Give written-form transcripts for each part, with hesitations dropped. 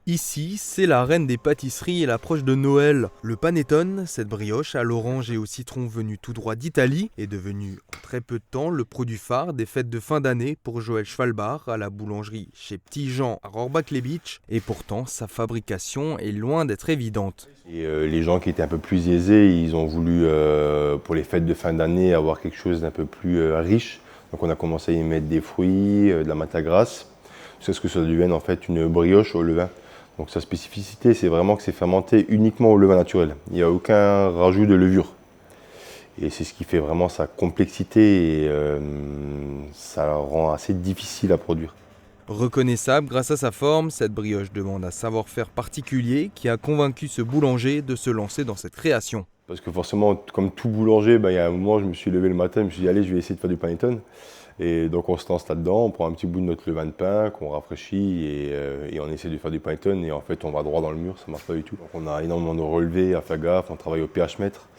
Ici, c'est la reine des pâtisseries et l'approche de Noël. Le panettone, cette brioche à l'orange et au citron venue tout droit d'Italie, est devenue en très peu de temps le produit phare des fêtes de fin d'année pour Joël Schwalbach à la boulangerie chez Petit Jean à Rohrbach-les-Bitches. Et pourtant, sa fabrication est loin d'être évidente. Les gens qui étaient un peu plus aisés, ils ont voulu, pour les fêtes de fin d'année, avoir quelque chose d'un peu plus riche. Donc on a commencé à y mettre des fruits, de la mâte à grasse, jusqu'à ce que ça devienne en fait une brioche au levain. Donc sa spécificité, c'est vraiment que c'est fermenté uniquement au levain naturel. Il n'y a aucun rajout de levure. Et c'est ce qui fait vraiment sa complexité et ça la rend assez difficile à produire. Reconnaissable grâce à sa forme, cette brioche demande un savoir-faire particulier qui a convaincu ce boulanger de se lancer dans cette création. Parce que forcément, comme tout boulanger, il y a un moment, je me suis levé le matin, je me suis dit, allez, je vais essayer de faire du panettone. Et donc on se lance là-dedans, on prend un petit bout de notre levain de pain qu'on rafraîchit et on essaie de faire du panettone et en fait on va droit dans le mur, ça ne marche pas du tout. Donc on a énormément de relevés à faire gaffe, on travaille au pH mètre,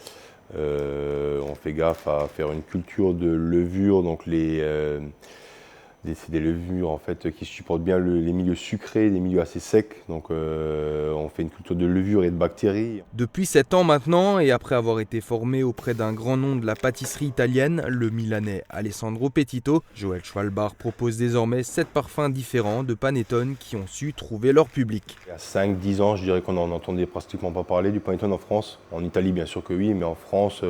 on fait gaffe à faire une culture de levure, donc c'est des levures en fait qui supportent bien les milieux sucrés, les milieux assez secs. Donc on fait une culture de levure et de bactéries. Depuis 7 ans maintenant, et après avoir été formé auprès d'un grand nom de la pâtisserie italienne, le Milanais Alessandro Petito, Joël Schwalbach propose désormais 7 parfums différents de panettone qui ont su trouver leur public. Il y a 5-10 ans, je dirais qu'on n'en entendait pratiquement pas parler du panettone en France. En Italie, bien sûr que oui, mais en France,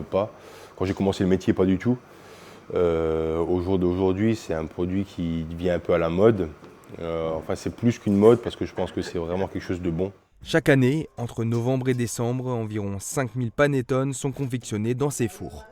pas. Quand j'ai commencé le métier, pas du tout. Au jour d'aujourd'hui, c'est un produit qui devient un peu à la mode. Enfin, c'est plus qu'une mode parce que je pense que c'est vraiment quelque chose de bon. Chaque année, entre novembre et décembre, environ 5000 panettones sont confectionnés dans ces fours.